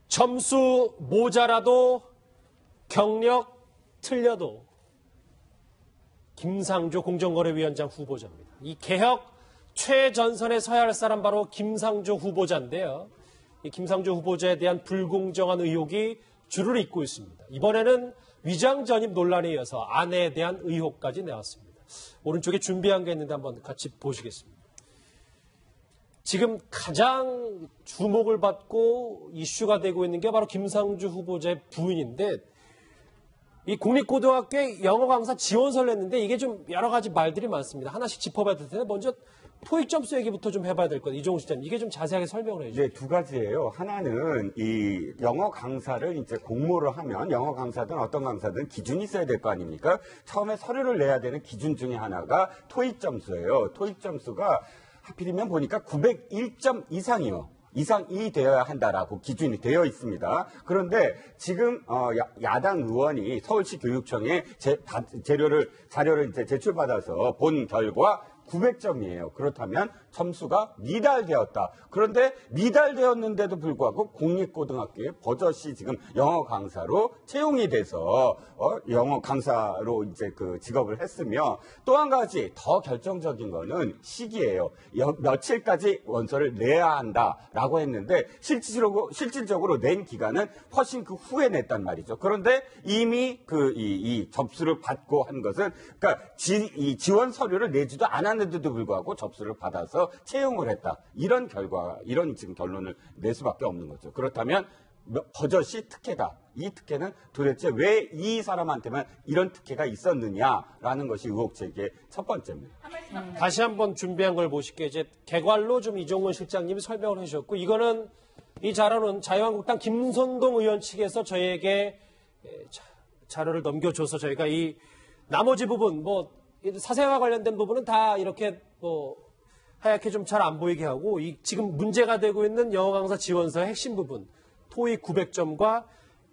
점수 모자라도 경력 틀려도 김상조 공정거래위원장 후보자입니다. 이 개혁 최전선에 서야 할 사람 바로 김상조 후보자인데요. 이 김상조 후보자에 대한 불공정한 의혹이 줄을 잇고 있습니다. 이번에는 위장 전입 논란에 이어서 아내에 대한 의혹까지 나왔습니다. 오른쪽에 준비한 게 있는데 한번 같이 보시겠습니다. 지금 가장 주목을 받고 이슈가 되고 있는 게 바로 김상조 후보자의 부인인데, 이 국립고등학교에 영어 강사 지원서를 냈는데 이게 좀 여러 가지 말들이 많습니다. 하나씩 짚어봐야 될 텐데 먼저 토익 점수 얘기부터 좀 해봐야 될 것 같아요. 이종우 실장님, 이게 좀 자세하게 설명을 해주세요. 네, 두 가지예요. 하나는 이 영어 강사를 이제 공모를 하면 영어 강사든 어떤 강사든 기준이 있어야 될 거 아닙니까? 처음에 서류를 내야 되는 기준 중에 하나가 토익 점수예요. 토익 점수가 하필이면 보니까 901점 이상이요. 이상이 되어야 한다라고 기준이 되어 있습니다. 그런데 지금 야당 의원이 서울시 교육청에 자료를 이제 제출받아서 본 결과 900점이에요. 그렇다면 점수가 미달되었다. 그런데 미달되었는데도 불구하고 국립고등학교에 버젓이 지금 영어 강사로 채용이 돼서 영어 강사로 이제 그 직업을 했으며, 또 한 가지 더 결정적인 거는 시기예요. 며칠까지 원서를 내야 한다라고 했는데 실질적으로 낸 기간은 훨씬 그 후에 냈단 말이죠. 그런데 이미 이 접수를 받고 한 것은, 그러니까 이 지원 서류를 내지도 않았는데도 불구하고 접수를 받아서 채용을 했다. 이런 지금 결론을 낼 수밖에 없는 거죠. 그렇다면 버젓이 특혜다. 이 특혜는 도대체 왜 이 사람한테만 이런 특혜가 있었느냐라는 것이 의혹 제기의 첫 번째입니다. 다시 한번 준비한 걸 보실게요. 이제 개괄로 좀 이종훈 실장님이 설명을 해주셨고, 이거는 이 자료는 자유한국당 김선동 의원 측에서 저희에게 자료를 넘겨줘서 저희가 이 나머지 부분, 사생활 관련된 부분은 다 이렇게 하얗게 좀 잘 안 보이게 하고, 이 지금 문제가 되고 있는 영어 강사 지원서의 핵심 부분, 토익 900점과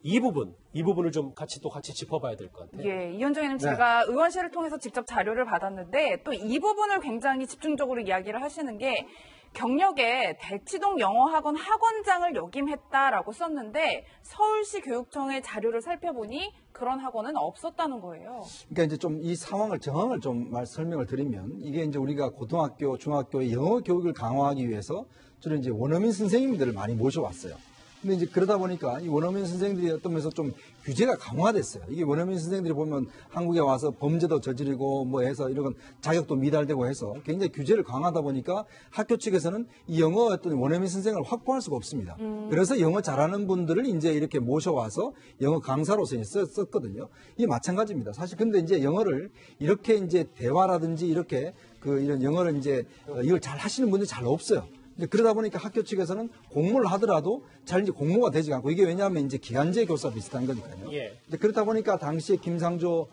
이 부분을 좀 같이 짚어봐야 될 것 같아요. 예, 이현정 의원님, 제가 의원실을 통해서 직접 자료를 받았는데 또 이 부분을 굉장히 집중적으로 이야기를 하시는 게, 경력에 대치동 영어학원 학원장을 역임했다라고 썼는데 서울시 교육청의 자료를 살펴보니 그런 학원은 없었다는 거예요. 그러니까 이제 좀 이 정황을 좀 설명을 드리면, 이게 이제 우리가 고등학교, 중학교의 영어 교육을 강화하기 위해서 주로 이제 원어민 선생님들을 많이 모셔왔어요. 근데 이제 그러다 보니까 이 원어민 선생들이 어떤 면에서 좀 규제가 강화됐어요. 이게 원어민 선생들이 보면 한국에 와서 범죄도 저지르고 해서 이런 자격도 미달되고 해서 굉장히 규제를 강화하다 보니까 학교 측에서는 이 영어 어떤 원어민 선생을 확보할 수가 없습니다. 그래서 영어 잘하는 분들을 이제 이렇게 모셔와서 영어 강사로서 썼거든요. 이게 마찬가지입니다. 사실 근데 이제 영어를 이렇게 이제 대화라든지 이렇게 이런 영어를 이제 이걸 잘 하시는 분들이 잘 없어요. 그러다 보니까 학교 측에서는 공모를 하더라도 잘 이제 공모가 되지 않고, 이게 왜냐하면 이제 기간제 교사 비슷한 거니까요. 예. 그렇다 보니까 당시에 김상조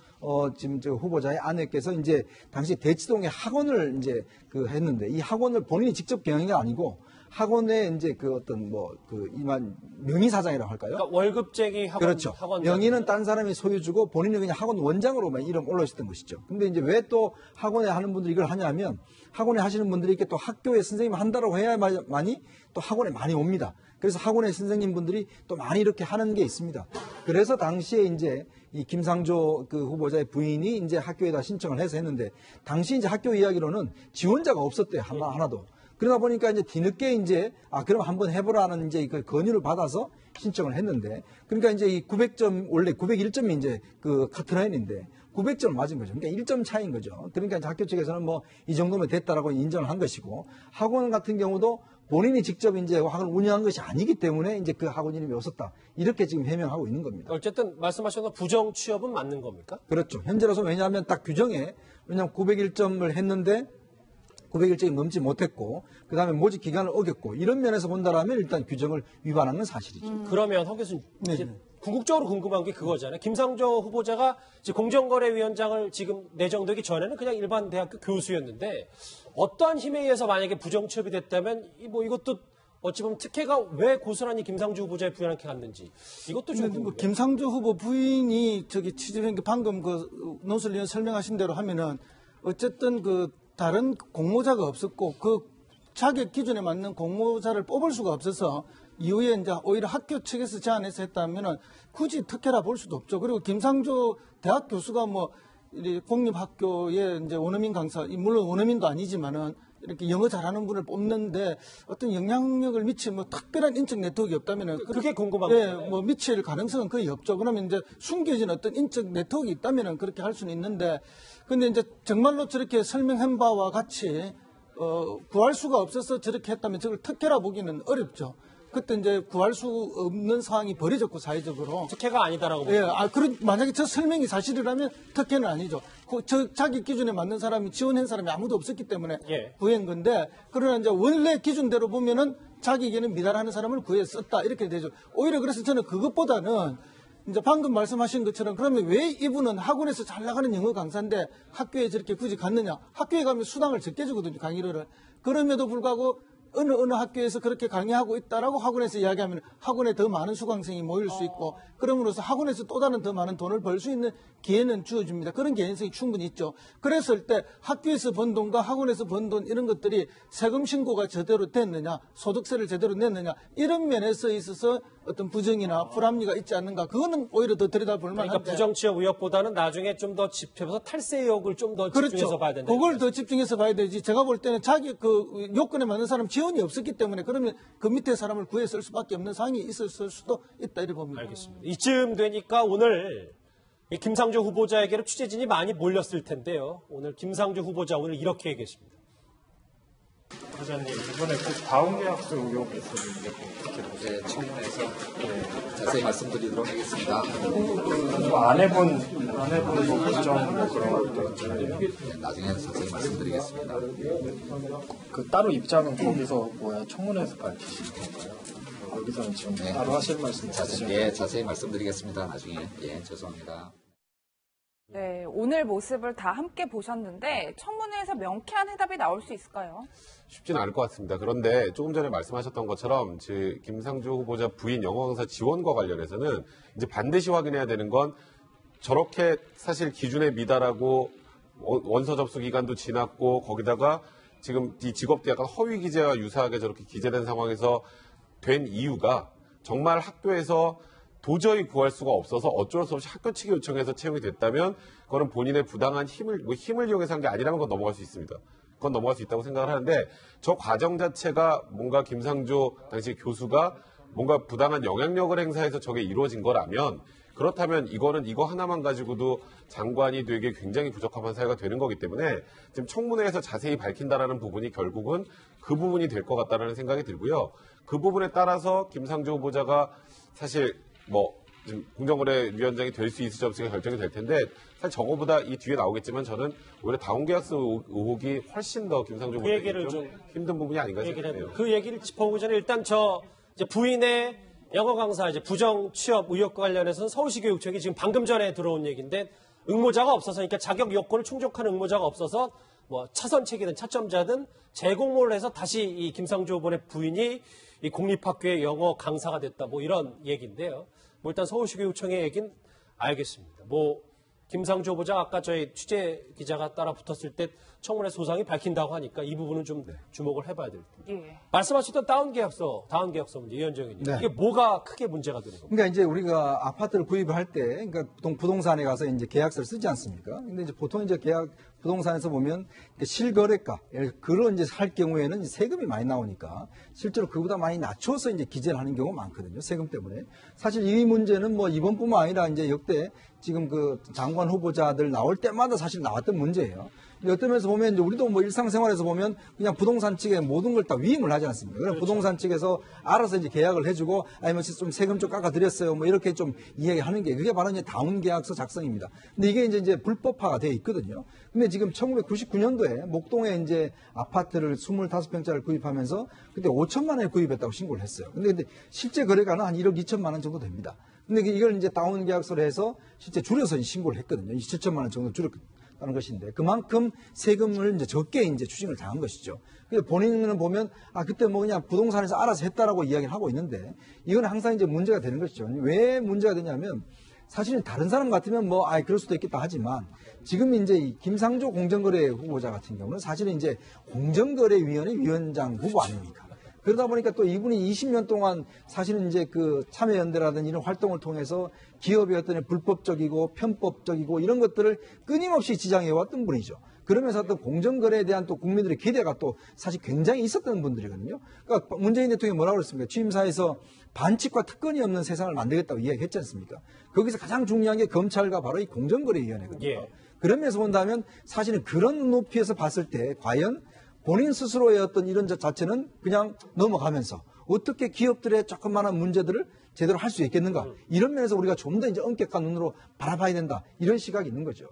지금 후보자의 아내께서 이제 당시 대치동에 학원을 이제 했는데, 이 학원을 본인이 직접 경영한 게 아니고 학원에 이제 이만 명의사장이라고 할까요? 그러니까 월급쟁이 학원. 그렇죠. 명의는 딴 사람이 소유주고 본인은 그냥 학원 원장으로만 이름 올려있었던 것이죠. 근데 이제 왜 또 학원에 하는 분들이 이걸 하냐면, 학원에 하시는 분들이 이렇게 또 학교에 선생님 한다고 해야만이 또 학원에 많이 옵니다. 그래서 학원의 선생님분들이 또 많이 이렇게 하는 게 있습니다. 그래서 당시에 이제 이 김상조 후보자의 부인이 이제 학교에다 신청을 해서 했는데, 당시 이제 학교 이야기로는 지원자가 없었대요. 하나도. 그러다 보니까 이제 뒤늦게 이제 그럼 한번 해보라는 이제 그 권유를 받아서 신청을 했는데, 그러니까 이제 이 900점, 원래 901점이 이제 카트라인인데 900점을 맞은 거죠. 그러니까 1점 차이인 거죠. 그러니까 이제 학교 측에서는 이 정도면 됐다라고 인정을 한 것이고, 학원 같은 경우도 본인이 직접 이제 학원을 운영한 것이 아니기 때문에 이제 그 학원 이름이 없었다. 이렇게 지금 해명하고 있는 겁니다. 어쨌든 말씀하신 건 부정 취업은 맞는 겁니까? 그렇죠. 현재로서 왜냐하면 딱 규정에, 왜냐하면 901점을 했는데 900일째가 넘지 못했고, 그 다음에 모집 기간을 어겼고, 이런 면에서 본다라면 일단 규정을 위반한 건 사실이죠. 그러면 허 교수님, 궁극적으로 궁금한 게 그거잖아요. 김상조 후보자가 공정거래위원장을 지금 내정되기 전에는 그냥 일반 대학교 교수였는데, 어떠한 힘에 의해서 만약에 부정 취업이 됐다면 이것도 어찌 보면 특혜가 왜 고스란히 김상조 후보자의 부인한테 갔는지, 이것도 좀 궁금해요. 김상조 후보 부인이 취재한 게 방금 논설위원 설명하신 대로 하면은 어쨌든 다른 공모자가 없었고 그 자격 기준에 맞는 공모자를 뽑을 수가 없어서 이후에 이제 오히려 학교 측에서 제안해서 했다면은 굳이 특혜라 볼 수도 없죠. 그리고 김상조 대학 교수가 뭐 공립학교의 이제 원어민 강사, 물론 원어민도 아니지만은 이렇게 영어 잘하는 분을 뽑는데 어떤 영향력을 미칠 뭐 특별한 인적 네트워크가 없다면은 그게 궁금합니다. 예, 뭐 미칠 가능성은 거의 없죠. 그러면 이제 숨겨진 어떤 인적 네트워크가 있다면은 그렇게 할 수는 있는데, 근데 이제 정말로 저렇게 설명한 바와 같이 구할 수가 없어서 저렇게 했다면 저걸 특혜라 보기는 어렵죠. 그때 이제 구할 수 없는 상황이 벌어졌고 사회적으로. 특혜가 아니다라고 예, 봅니다. 만약에 저 설명이 사실이라면 특혜는 아니죠. 자기 기준에 맞는 사람이 지원한 사람이 아무도 없었기 때문에 예. 구한 건데, 그러나 이제 원래 기준대로 보면은 자기에게는 미달하는 사람을 구했었다 이렇게 되죠. 오히려 그래서 저는 그것보다는 이제 방금 말씀하신 것처럼 그러면 왜 이분은 학원에서 잘 나가는 영어 강사인데 학교에 저렇게 굳이 갔느냐? 학교에 가면 수당을 적게 주거든요, 강의료를. 그럼에도 불구하고 어느 학교에서 그렇게 강의하고 있다라고 학원에서 이야기하면 학원에 더 많은 수강생이 모일 수 있고, 그럼으로써 학원에서 또 다른 더 많은 돈을 벌 수 있는 기회는 주어집니다. 그런 개연성이 충분히 있죠. 그랬을 때 학교에서 번 돈과 학원에서 번 돈 이런 것들이 세금 신고가 제대로 됐느냐, 소득세를 제대로 냈느냐, 이런 면에서 있어서 어떤 부정이나 불합리가 있지 않는가, 그거는 오히려 더 들여다볼 만한데. 그러니까 부정취업 의혹보다는 나중에 좀 더 짚혀서 탈세 의혹을 좀 더 집중해서 봐야 된다. 그걸 더 집중해서 봐야 되지. 제가 볼 때는 자기 그 요건에 맞는 사람 지원이 없었기 때문에 그러면 그 밑에 사람을 구해 쓸 수밖에 없는 상황이 있었을 수도 있다 이렇게 봅니다. 알겠습니다. 이쯤 되니까 오늘 이 김상조 후보자에게로 취재진이 많이 몰렸을 텐데요. 오늘 김상조 후보자 오늘 이렇게 얘기했습니다. 부장님, 이번에 그 다운계약서 의혹이 있었는데 네, 청문회에서 자세히 말씀드리도록 하겠습니다. 안 해본 뭐 결정 뭐 그런 것도 있잖아요. 네, 나중에 자세히 말씀드리겠습니다. 그 따로 입장은 거기서 뭐야 청문회에서 밝히시는 건가요? 여기서는 지금 네. 따로 하실 말씀 있으세요? 예, 자세히 말씀드리겠습니다. 나중에. 예, 죄송합니다. 네, 오늘 모습을 다 함께 보셨는데 청문회에서 명쾌한 해답이 나올 수 있을까요? 쉽지는 않을 것 같습니다. 그런데 조금 전에 말씀하셨던 것처럼 김상조 후보자 부인 영어 강사 지원과 관련해서는 이제 반드시 확인해야 되는 건 저렇게 사실 기준에 미달하고 원서 접수 기간도 지났고 거기다가 지금 이 직업도 약간 허위 기재와 유사하게 저렇게 기재된 상황에서 된 이유가 정말 학교에서 도저히 구할 수가 없어서 어쩔 수 없이 학교 측이 요청해서 채용이 됐다면 그거는 본인의 부당한 힘을 이용해서 한 게 아니라면 그건 넘어갈 수 있습니다. 그건 넘어갈 수 있다고 생각을 하는데 저 과정 자체가 뭔가 김상조 당시 교수가 뭔가 부당한 영향력을 행사해서 저게 이루어진 거라면 그렇다면 이거는 이거 하나만 가지고도 장관이 되게 굉장히 부적합한 사회가 되는 거기 때문에 지금 청문회에서 자세히 밝힌다라는 부분이 결국은 그 부분이 될 것 같다라는 생각이 들고요. 그 부분에 따라서 김상조 후보자가 사실 지금 공정거래위원장이 될 수 있을지 없을지 결정이 될 텐데 사실 저거보다 이 뒤에 나오겠지만 저는 오히려 다운계약서 의혹이 훨씬 더 김상조 그 얘기를 후보자에게 좀 힘든 부분이 아닌가 생각해요. 그 얘기를 짚어보기 전에 일단 이제 부인의 영어 강사 이제 부정 취업 의혹과 관련해서는 서울시 교육청이 지금 방금 전에 들어온 얘기인데 응모자가 없어서 그러니까 자격 요건을 충족하는 응모자가 없어서 뭐 차선책이든 차점자든 재공모를 해서 다시 이 김상조 후보의 부인이 이 공립학교의 영어 강사가 됐다 뭐 이런 얘기인데요. 뭐 일단 서울시 교육청의 얘기는 알겠습니다. 김상조 후보자 아까 저희 취재 기자가 따라 붙었을 때 청문회 소상이 밝힌다고 하니까 이 부분은 좀 주목을 해봐야 될 텐데. 예. 말씀하셨던 다운계약서 문제 이현정 의원님. 네. 이게 뭐가 크게 문제가 되는 겁니까? 그러니까 이제 우리가 아파트를 구입을 할 때, 그러니까 부동산에 가서 이제 계약서를 쓰지 않습니까? 근데 이제 보통 이제 부동산에서 보면 실거래가, 그런 이제 할 경우에는 세금이 많이 나오니까 실제로 그보다 많이 낮춰서 이제 기재를 하는 경우가 많거든요. 세금 때문에. 사실 이 문제는 이번뿐만 아니라 이제 역대 지금 그 장관 후보자들 나올 때마다 사실 나왔던 문제예요. 어떤 면에서 보면 이제 우리도 일상생활에서 보면 그냥 부동산 측에 모든 걸 다 위임을 하지 않습니까? 그럼 그렇죠. 부동산 측에서 알아서 이제 계약을 해주고 아니면 좀 세금 좀 깎아드렸어요. 이렇게 좀 이야기하는 게 그게 바로 이제 다운계약서 작성입니다. 근데 이게 이제 불법화가 되어 있거든요. 근데 지금 1999년도에 목동에 이제 아파트를 25평짜리를 구입하면서 그때 5천만 원에 구입했다고 신고를 했어요. 근데 실제 거래가는 한 1억 2천만 원 정도 됩니다. 근데 이걸 이제 다운계약서로 해서 실제 줄여서 신고를 했거든요. 7천만 원 정도 줄였다는 것인데 그만큼 세금을 이제 적게 이제 추징을 당한 것이죠. 그래서 본인은 보면 그때 그냥 부동산에서 알아서 했다라고 이야기를 하고 있는데 이건 항상 이제 문제가 되는 것이죠. 왜 문제가 되냐면 사실은 다른 사람 같으면 그럴 수도 있겠다 하지만 지금 이제 이 김상조 공정거래 후보자 같은 경우는 사실은 이제 공정거래위원회 위원장 후보 아닙니까? 그러다 보니까 또 이분이 20년 동안 사실은 이제 그 참여연대라든지 이런 활동을 통해서 기업의 어떤 불법적이고 편법적이고 이런 것들을 끊임없이 지장해왔던 분이죠. 그러면서 어떤 공정거래에 대한 또 국민들의 기대가 또 사실 굉장히 있었던 분들이거든요. 그러니까 문재인 대통령이 뭐라고 그랬습니까? 취임사에서 반칙과 특권이 없는 세상을 만들겠다고 이야기했지 않습니까? 거기서 가장 중요한 게 검찰과 바로 이 공정거래위원회거든요. 예. 그런 면에서 본다면 사실은 그런 높이에서 봤을 때 과연 본인 스스로의 어떤 이런 것 자체는 그냥 넘어가면서 어떻게 기업들의 조그마한 문제들을 제대로 할 수 있겠는가. 이런 면에서 우리가 좀 더 이제 엄격한 눈으로 바라봐야 된다. 이런 시각이 있는 거죠.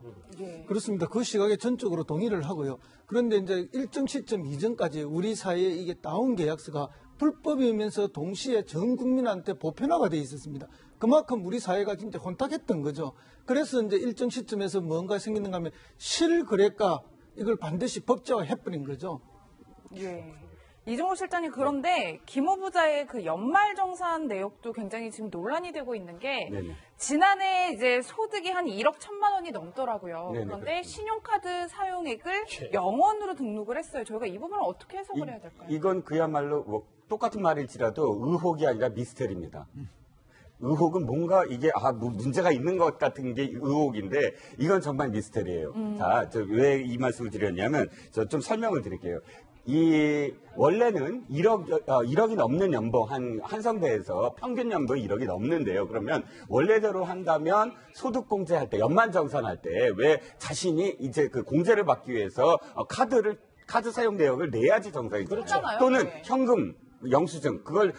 그렇습니다. 그 시각에 전적으로 동의를 하고요. 그런데 이제 일정 시점 이전까지 우리 사회에 이게 다운 계약서가 불법이면서 동시에 전 국민한테 보편화가 돼 있었습니다. 그만큼 우리 사회가 진짜 혼탁했던 거죠. 그래서 이제 일정 시점에서 뭔가 생기는가 하면 실거래가 이걸 반드시 법제화 해버린 거죠. 예. 이종호 실장님, 그런데 김 후보자의 그 연말정산 내역도 굉장히 지금 논란이 되고 있는 게 네네. 지난해 이제 소득이 한 1억 1,000만 원이 넘더라고요. 네네, 그런데 그렇습니다. 신용카드 사용액을 예. 0원으로 등록을 했어요. 저희가 이 부분을 어떻게 해석을 해야 될까요? 이건 그야말로 뭐 똑같은 말일지라도 의혹이 아니라 미스터리입니다. 의혹은 뭔가 이게 뭐 문제가 있는 것 같은 게 의혹인데 이건 정말 미스터리예요. 자, 왜 이 말씀을 드렸냐면 저 좀 설명을 드릴게요. 이 원래는 1억이 넘는 연봉 한성대에서 평균 연봉 1억이 넘는데요. 그러면 원래대로 한다면 소득 공제할 때 연말정산할 때 왜 자신이 이제 그 공제를 받기 위해서 카드 사용 내역을 내야지 정상이죠. 그렇잖아요. 또는 네. 현금 영수증 그걸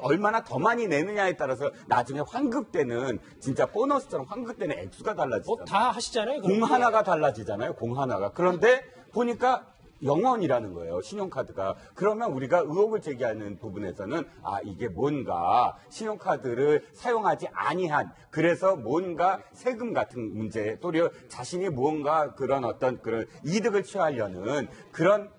얼마나 더 많이 내느냐에 따라서 나중에 환급되는 진짜 보너스처럼 환급되는 액수가 달라지잖아요. 뭐 다 하시잖아요. 공 하나가 달라지잖아요. 공 하나가. 그런데 보니까 0원이라는 거예요. 신용카드가. 그러면 우리가 의혹을 제기하는 부분에서는 이게 뭔가 신용카드를 사용하지 아니한 그래서 뭔가 세금 같은 문제 또려 자신이 무언가 그런 어떤 그런 이득을 취하려는 그런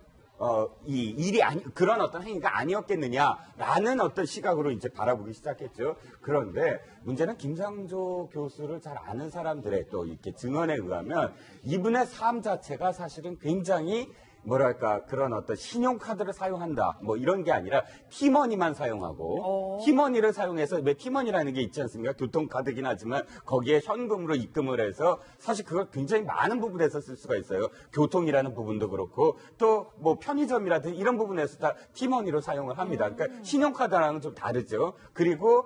그런 어떤 행위가 아니었겠느냐라는 어떤 시각으로 이제 바라보기 시작했죠. 그런데 문제는 김상조 교수를 잘 아는 사람들의 또 이렇게 증언에 의하면 이분의 삶 자체가 사실은 굉장히 뭐랄까 그런 어떤 신용카드를 사용한다 뭐 이런 게 아니라 티머니만 사용하고 티머니를 사용해서 왜 티머니라는 게 있지 않습니까? 교통카드긴 하지만 거기에 현금으로 입금을 해서 사실 그걸 굉장히 많은 부분에서 쓸 수가 있어요. 교통이라는 부분도 그렇고 또 뭐 편의점이라든지 이런 부분에서 다 티머니로 사용을 합니다. 그러니까 신용카드랑은 좀 다르죠. 그리고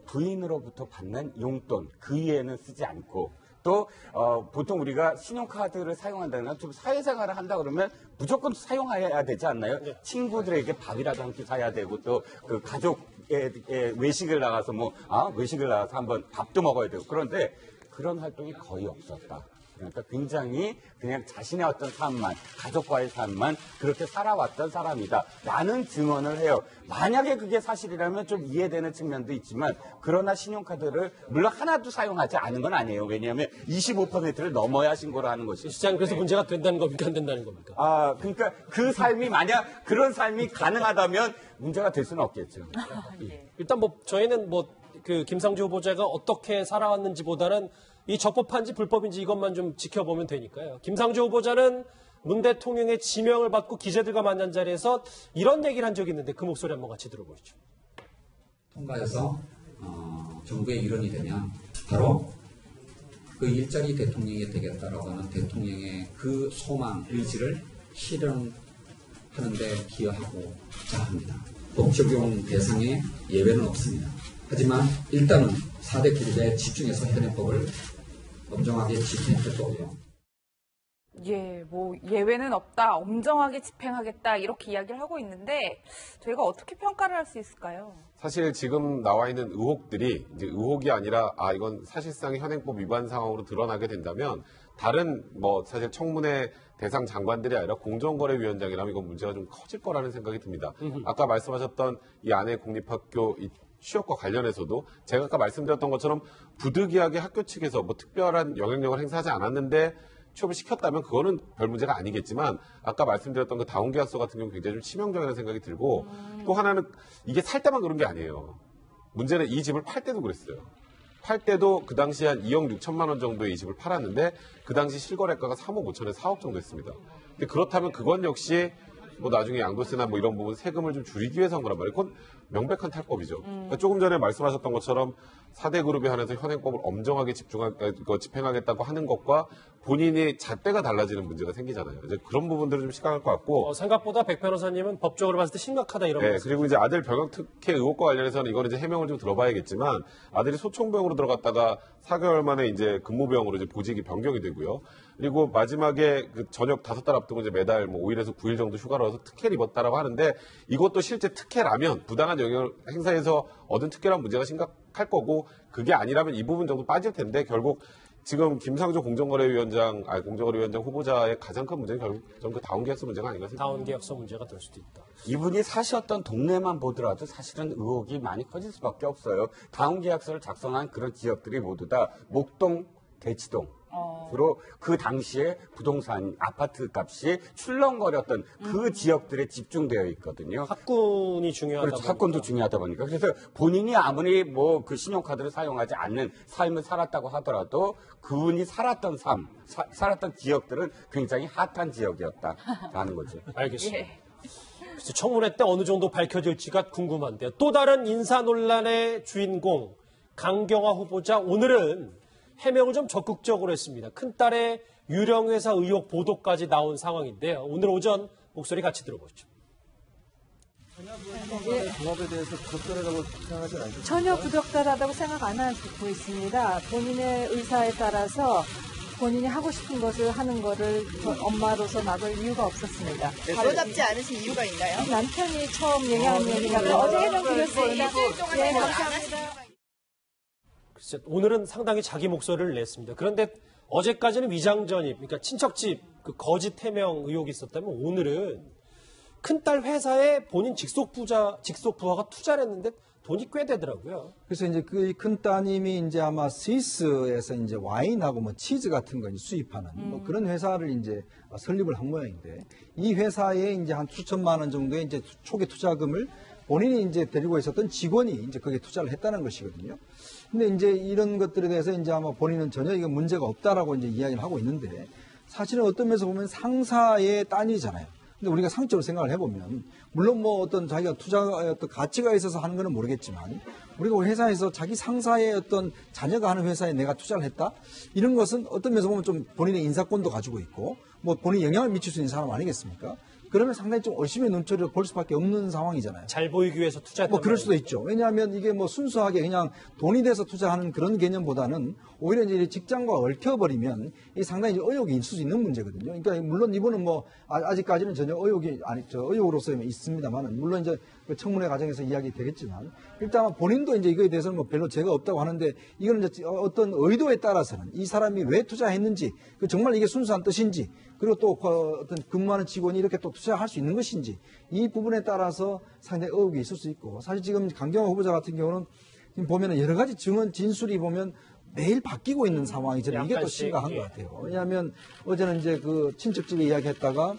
부인으로부터 받는 용돈 그 위에는 쓰지 않고 또 보통 우리가 신용카드를 사용한다는 건 좀 사회생활을 한다 그러면 무조건 사용해야 되지 않나요? 네. 친구들에게 밥이라도 한 끼 사야 되고 또 그 가족의 외식을 나가서 외식을 나가서 한번 밥도 먹어야 되고 그런데 그런 활동이 거의 없었다. 그러니까 굉장히 그냥 자신의 어떤 삶만 가족과의 삶만 그렇게 살아왔던 사람이다 라는 증언을 해요. 만약에 그게 사실이라면 좀 이해되는 측면도 있지만 그러나 신용카드를 물론 하나도 사용하지 않은 건 아니에요. 왜냐하면 25%를 넘어야 신고를 하는 것이죠. 시장 그래서 문제가 된다는 겁니까? 안 된다는 겁니까? 그러니까 그 삶이 만약 그런 삶이 가능하다면 문제가 될 수는 없겠죠. 일단 뭐 저희는 그 김상조 후보자가 어떻게 살아왔는지보다는 이 적법한지 불법인지 이것만 좀 지켜보면 되니까요. 김상조 후보자는 문 대통령의 지명을 받고 기자들과 만난 자리에서 이런 얘기를 한 적이 있는데 그 목소리 한번 같이 들어보시죠. 통과해서 정부의 일원이 되면 바로 그 일자리 대통령이 되겠다라고 하는 대통령의 그 소망, 의지를 실현하는 데 기여하고자 합니다. 법 적용 대상에 예외는 없습니다. 하지만 일단은 4대 기립에 집중해서 현행법을 엄정하게 집행할 거고요. 예, 뭐 예외는 없다, 엄정하게 집행하겠다 이렇게 이야기를 하고 있는데 저희가 어떻게 평가를 할 수 있을까요? 사실 지금 나와 있는 의혹들이 이제 의혹이 아니라 이건 사실상 현행법 위반 상황으로 드러나게 된다면 다른 사실 청문회 대상 장관들이 아니라 공정거래위원장이라면 이건 문제가 좀 커질 거라는 생각이 듭니다. 아까 말씀하셨던 이 안에 공립학교 취업과 관련해서도 제가 아까 말씀드렸던 것처럼 부득이하게 학교 측에서 특별한 영향력을 행사하지 않았는데 취업을 시켰다면 그거는 별 문제가 아니겠지만 아까 말씀드렸던 그 다운계약서 같은 경우는 굉장히 좀 치명적이라는 생각이 들고 또 하나는 이게 살 때만 그런 게 아니에요. 문제는 이 집을 팔 때도 그랬어요. 팔 때도 그 당시 한 2억 6천만 원 정도의 이 집을 팔았는데 그 당시 실거래가가 3억 5천에서 4억 정도 했습니다. 근데 그렇다면 그건 역시 뭐 나중에 양도세나 뭐 이런 부분 세금을 좀 줄이기 위해서 한 거란 말이에요. 그건 명백한 탈법이죠. 그러니까 조금 전에 말씀하셨던 것처럼 4대 그룹에 한해서 현행법을 엄정하게 집행하겠다고 하는 것과 본인이 잣대가 달라지는 문제가 생기잖아요. 이제 그런 부분들은 좀 심각할 것 같고. 생각보다 백 변호사님은 법적으로 봤을 때 심각하다 이런 말씀. 그리고 이제 아들 병역 특혜 의혹과 관련해서는 이거는 이제 해명을 좀 들어봐야겠지만 아들이 소총병으로 들어갔다가 4개월 만에 이제 근무병으로 이제 보직이 변경이 되고요. 그리고 마지막에 그 전역 5달 앞두고 이제 매달 뭐 5일에서 9일 정도 휴가를 와서 특혜를 입었다라고 하는데 이것도 실제 특혜라면 부당한 영향을 행사해서 얻은 특혜란 문제가 심각할 거고 그게 아니라면 이 부분 정도 빠질 텐데 결국 지금 김상조 공정거래위원장 후보자의 가장 큰 문제는 결국 좀 그 다운계약서 문제가 아닌가 생각합니다. 다운계약서 문제가 될 수도 있다. 이분이 사셨던 동네만 보더라도 사실은 의혹이 많이 커질 수밖에 없어요. 다운계약서를 작성한 그런 지역들이 모두 다 목동, 대치동. 주로 그 당시에 부동산 아파트 값이 출렁거렸던 그 지역들에 집중되어 있거든요. 학군이 중요하다. 그렇죠. 학군도 중요하다 보니까. 그래서 본인이 아무리 뭐 그 신용카드를 사용하지 않는 삶을 살았다고 하더라도 그분이 살았던 살았던 지역들은 굉장히 핫한 지역이었다라는 거죠. 알겠습니다. 그래서 청문회 때 어느 정도 밝혀질지가 궁금한데요. 또 다른 인사 논란의 주인공 강경화 후보자 오늘은 해명을 좀 적극적으로 했습니다. 큰딸의 유령회사 의혹 보도까지 나온 상황인데요. 오늘 오전 목소리 같이 들어보죠. 종합에 대해서 부적절하다고 생각하지 않습니까? 전혀 부적절하다고 생각 안 하고 있습니다. 본인의 의사에 따라서 본인이 하고 싶은 것을 하는 거를 엄마로서 막을 이유가 없었습니다. 바로잡지 않으신 이유가 있나요? 남편이 처음 얘기한 얘기가 어제 해명드렸습니다. 네, 감사합니다. 오늘은 상당히 자기 목소리를 냈습니다. 그런데 어제까지는 위장전입, 그러니까 친척집 그 거짓 해명 의혹이 있었다면 오늘은 큰딸 회사에 본인 직속 부하가 투자를 했는데 돈이 꽤 되더라고요. 그래서 이제 그 큰 따님이 이제 아마 스위스에서 이제 와인하고 뭐 치즈 같은 거 수입하는 뭐 그런 회사를 이제 설립을 한 모양인데 이 회사에 이제 한 수천만 원 정도의 이제 초기 투자금을 본인이 이제 데리고 있었던 직원이 이제 거기에 투자를 했다는 것이거든요. 근데 이제 이런 것들에 대해서 이제 아마 본인은 전혀 이거 문제가 없다라고 이제 이야기를 하고 있는데 사실은 어떤 면에서 보면 상사의 딸이잖아요. 근데 우리가 상적으로 생각을 해보면 물론 뭐 어떤 자기가 투자의 어떤 가치가 있어서 하는 거는 모르겠지만 우리가 회사에서 자기 상사의 어떤 자녀가 하는 회사에 내가 투자를 했다? 이런 것은 어떤 면에서 보면 좀 본인의 인사권도 가지고 있고 뭐 본인이 영향을 미칠 수 있는 사람 아니겠습니까? 그러면 상당히 좀 얼심의 눈초리를 볼 수밖에 없는 상황이잖아요. 잘 보이기 위해서 투자했다. 뭐 그럴 수도 있죠. 왜냐하면 이게 뭐 순수하게 그냥 돈이 돼서 투자하는 그런 개념보다는 오히려 이제 직장과 얽혀버리면 이 상당히 의혹이 있을 수 있는 문제거든요. 그러니까 물론 이분은 뭐 아직까지는 전혀 의혹으로서 있습니다만은 물론 이제 그 청문회 과정에서 이야기 되겠지만 일단 본인도 이제 이거에 대해서는 뭐 별로 죄가 없다고 하는데 이거는 이제 어떤 의도에 따라서는 이 사람이 왜 투자했는지 그 정말 이게 순수한 뜻인지 그리고 또 어떤 근무하는 직원이 이렇게 또 투자할 수 있는 것인지 이 부분에 따라서 상당히 의혹이 있을 수 있고 사실 지금 강경화 후보자 같은 경우는 지금 보면은 여러 가지 증언 진술이 보면 매일 바뀌고 있는 상황이 저는 이게 또 심각한 것 같아요. 왜냐하면 어제는 이제 그 친척집에 이야기했다가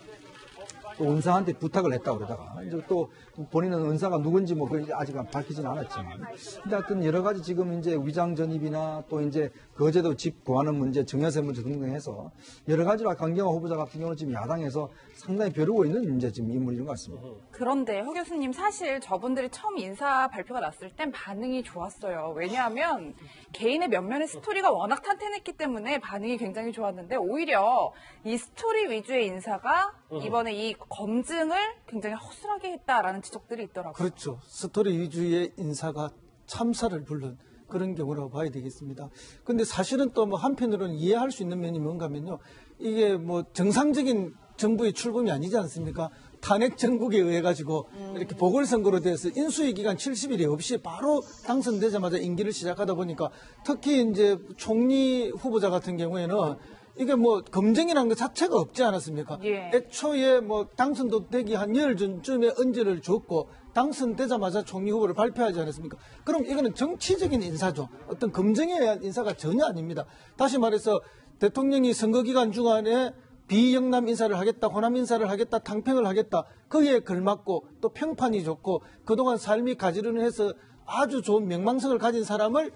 또 은사한테 부탁을 했다고 그러다가 이제 또 본인은 은사가 누군지 뭐 아직 밝히지는 않았지만 근데 하여튼 여러 가지 지금 이제 위장 전입이나 또 이제 거제도 집 구하는 문제, 증여세 문제 등등 해서 여러 가지로 강경화 후보자 같은 경우는 지금 야당에서 상당히 벼르고 있는 이제 지금 인물인 것 같습니다. 그런데 허 교수님 사실 저분들이 처음 인사 발표가 났을 땐 반응이 좋았어요. 왜냐하면 개인의 면면의 스토리가 워낙 탄탄했기 때문에 반응이 굉장히 좋았는데 오히려 이 스토리 위주의 인사가 이번에 이 검증을 굉장히 허술하게 했다라는 지적들이 있더라고요. 그렇죠. 스토리 위주의 인사가 참사를 부른 그런 경우라고 봐야 되겠습니다. 근데 사실은 또 뭐 한편으로는 이해할 수 있는 면이 뭔가 하면요. 이게 뭐 정상적인 정부의 출범이 아니지 않습니까? 탄핵 정국에 의해 가지고 이렇게 보궐선거로 돼서 인수위 기간 70일이 없이 바로 당선되자마자 임기를 시작하다 보니까 특히 이제 총리 후보자 같은 경우에는 이게 뭐 검증이라는 것 자체가 없지 않았습니까? 예. 애초에 뭐 당선도 되기 한 열 전쯤에 언제를 줬고 당선되자마자 총리 후보를 발표하지 않았습니까? 그럼 이거는 정치적인 인사죠. 어떤 검증에 의한 인사가 전혀 아닙니다. 다시 말해서 대통령이 선거기간 중간에 비영남 인사를 하겠다, 호남 인사를 하겠다, 탕평을 하겠다. 거기에 걸맞고 또 평판이 좋고 그동안 삶이 가지런을 해서 아주 좋은 명망성을 가진 사람을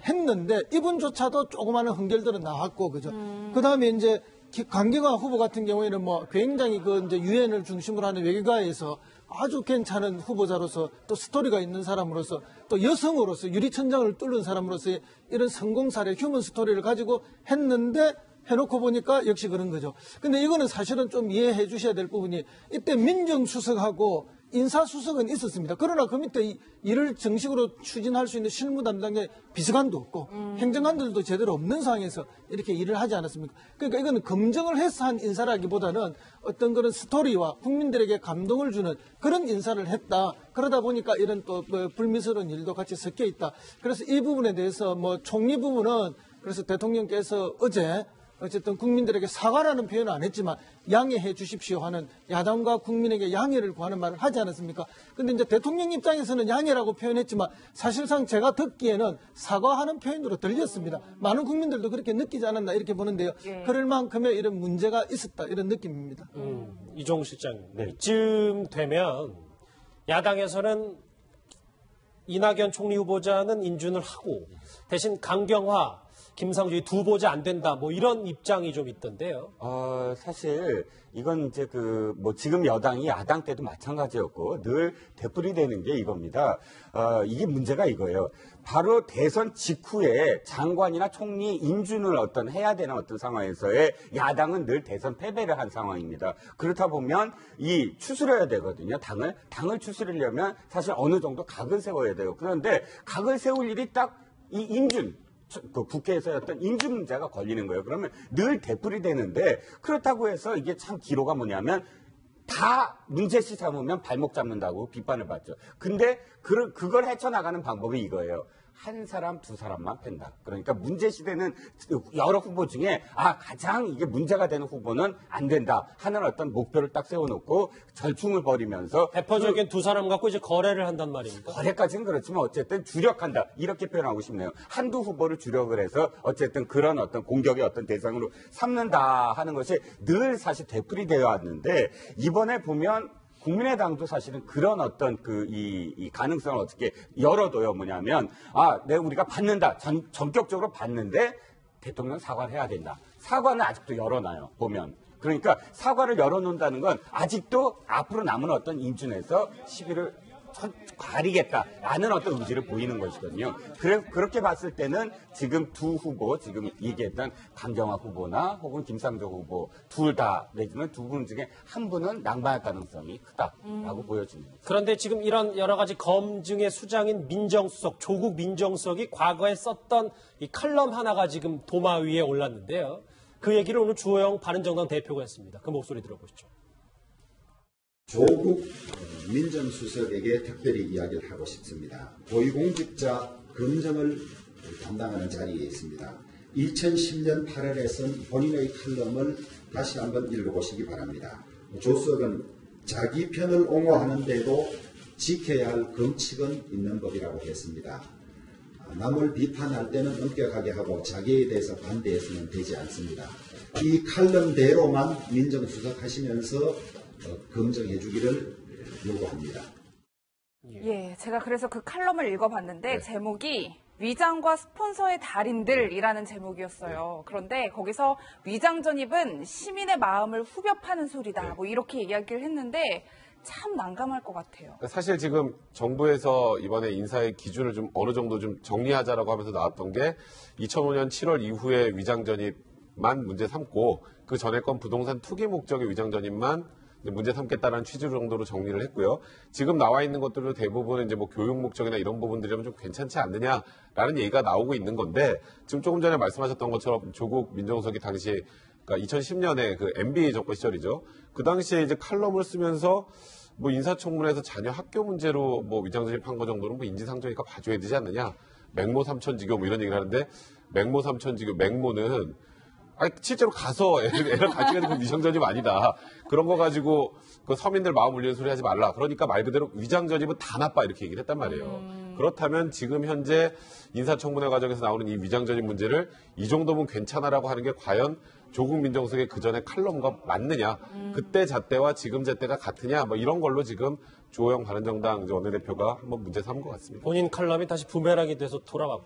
했는데 이분조차도 조그마한 흥결들은 나왔고 그죠. 그다음에 이제 강경화 후보 같은 경우에는 뭐 굉장히 그 이제 유엔을 중심으로 하는 외교가에서 아주 괜찮은 후보자로서 또 스토리가 있는 사람으로서 또 여성으로서 유리천장을 뚫는 사람으로서의 이런 성공 사례, 휴먼 스토리를 가지고 했는데 해놓고 보니까 역시 그런 거죠. 근데 이거는 사실은 좀 이해해 주셔야 될 부분이 이때 민정수석하고 인사수석은 있었습니다. 그러나 그 밑에 일을 정식으로 추진할 수 있는 실무 담당의 비서관도 없고 행정관들도 제대로 없는 상황에서 이렇게 일을 하지 않았습니까? 그러니까 이거는 검증을 해서 한 인사라기보다는 어떤 그런 스토리와 국민들에게 감동을 주는 그런 인사를 했다. 그러다 보니까 이런 또 뭐 불미스러운 일도 같이 섞여 있다. 그래서 이 부분에 대해서 뭐 총리 부분은 그래서 대통령께서 어제 어쨌든 국민들에게 사과라는 표현은 안 했지만 양해해 주십시오 하는 야당과 국민에게 양해를 구하는 말을 하지 않았습니까? 근데 이제 대통령 입장에서는 양해라고 표현했지만 사실상 제가 듣기에는 사과하는 표현으로 들렸습니다. 많은 국민들도 그렇게 느끼지 않았나 이렇게 보는데요. 그럴 만큼의 이런 문제가 있었다 이런 느낌입니다. 이종우 실장님, 이쯤 되면 야당에서는 이낙연 총리 후보자는 인준을 하고 대신 강경화 김상조 두 후보자 안 된다, 뭐 이런 입장이 좀 있던데요. 사실 이건 이제 지금 여당이 야당 때도 마찬가지였고 늘 되풀이되는 게 이겁니다. 이게 문제가 이거예요. 바로 대선 직후에 장관이나 총리 인준을 해야 되는 어떤 상황에서의 야당은 늘 대선 패배를 한 상황입니다. 그렇다 보면 이 추스려야 되거든요. 당을 추스리려면 사실 어느 정도 각을 세워야 돼요. 그런데 각을 세울 일이 딱 이 인준. 그 국회에서의 어떤 인준 문제가 걸리는 거예요. 그러면 늘 되풀이되는데 그렇다고 해서 이게 참 기로가 뭐냐면 다 문제시 삼으면 발목 잡는다고 비판을 받죠. 근데 그걸 헤쳐나가는 방법이 이거예요. 한 사람, 두 사람만 뺀다. 그러니까 문제시되는 여러 후보 중에 가장 이게 문제가 되는 후보는 안 된다 하는 어떤 목표를 딱 세워놓고 절충을 벌이면서 대표적인 두 사람 갖고 이제 거래를 한단 말입니다. 거래까지는 그렇지만 어쨌든 주력한다 이렇게 표현하고 싶네요. 한두 후보를 주력을 해서 어쨌든 그런 어떤 공격의 어떤 대상으로 삼는다 하는 것이 늘 사실 되풀이되어 왔는데 이번에 보면 국민의당도 사실은 그런 어떤 이 가능성을 어떻게 열어둬요. 뭐냐면, 우리가 받는다. 전격적으로 받는데 대통령 사과를 해야 된다. 사과는 아직도 열어놔요. 보면. 그러니까 사과를 열어놓는다는 건 아직도 앞으로 남은 어떤 인준에서 시비를 가리겠다라는 어떤 의지를 보이는 것이거든요. 그렇게 봤을 때는 지금 두 후보, 지금 얘기했던 강경화 후보나 혹은 김상조 후보 둘 다 내지는 두 분 중에 한 분은 낭만할 가능성이 크다라고 보여집니다. 그런데 지금 이런 여러 가지 검증의 수장인 민정수석, 조국 민정수석이 과거에 썼던 이 칼럼 하나가 지금 도마 위에 올랐는데요. 그 얘기를 오늘 주호영 바른정당 대표가 했습니다. 그 목소리 들어보시죠. 조국 민정수석에게 특별히 이야기를 하고 싶습니다. 고위공직자 검증을 담당하는 자리에 있습니다. 2010년 8월에 쓴 본인의 칼럼을 다시 한번 읽어보시기 바랍니다. 조 수석은 자기 편을 옹호하는데도 지켜야 할 금칙은 있는 법이라고 했습니다. 남을 비판할 때는 엄격하게 하고 자기에 대해서 반대해서는 되지 않습니다. 이 칼럼대로만 민정수석 하시면서 검증해 주기를 요구합니다. 예, 제가 그래서 그 칼럼을 읽어봤는데 제목이 위장과 스폰서의 달인들이라는 제목이었어요. 그런데 거기서 위장 전입은 시민의 마음을 후벼 파는 소리다. 뭐 이렇게 이야기를 했는데 참 난감할 것 같아요. 사실 지금 정부에서 이번에 인사의 기준을 좀 어느 정도 좀 정리하자라고 하면서 나왔던 게 2005년 7월 이후에 위장 전입만 문제 삼고 그 전에 건 부동산 투기 목적의 위장 전입만 문제 삼겠다라는 취지 정도로 정리를 했고요. 지금 나와 있는 것들도 대부분 이제 뭐 교육 목적이나 이런 부분들이면 좀 괜찮지 않느냐라는 얘기가 나오고 있는 건데 지금 조금 전에 말씀하셨던 것처럼 조국 민정수석이 당시 그러니까 2010년에 그 MB 정권 시절이죠. 그 당시에 이제 칼럼을 쓰면서 뭐 인사청문회에서 자녀 학교 문제로 뭐 위장 전입한 거 정도는 뭐 인지상정이니까 봐줘야 되지 않느냐. 맹모 삼천지교 뭐 이런 얘기를 하는데 맹모 삼천지교 맹모는 실제로 가서 애를 같이 가지고 위장 전입 아니다. 그런 거 가지고 그 서민들 마음 울리는 소리 하지 말라. 그러니까 말 그대로 위장 전입은 다 나빠 이렇게 얘기를 했단 말이에요. 그렇다면 지금 현재 인사청문회 과정에서 나오는 이 위장 전입 문제를 이 정도면 괜찮아라고 하는 게 과연 조국 민정수석의 그 전에 칼럼과 맞느냐. 그때 잣대와 지금 잣대가 같으냐. 뭐 이런 걸로 지금 주호영 바른정당 원내대표가 한번 문제 삼은 것 같습니다. 본인 칼럼이 다시 부메랑이 돼서 돌아왔고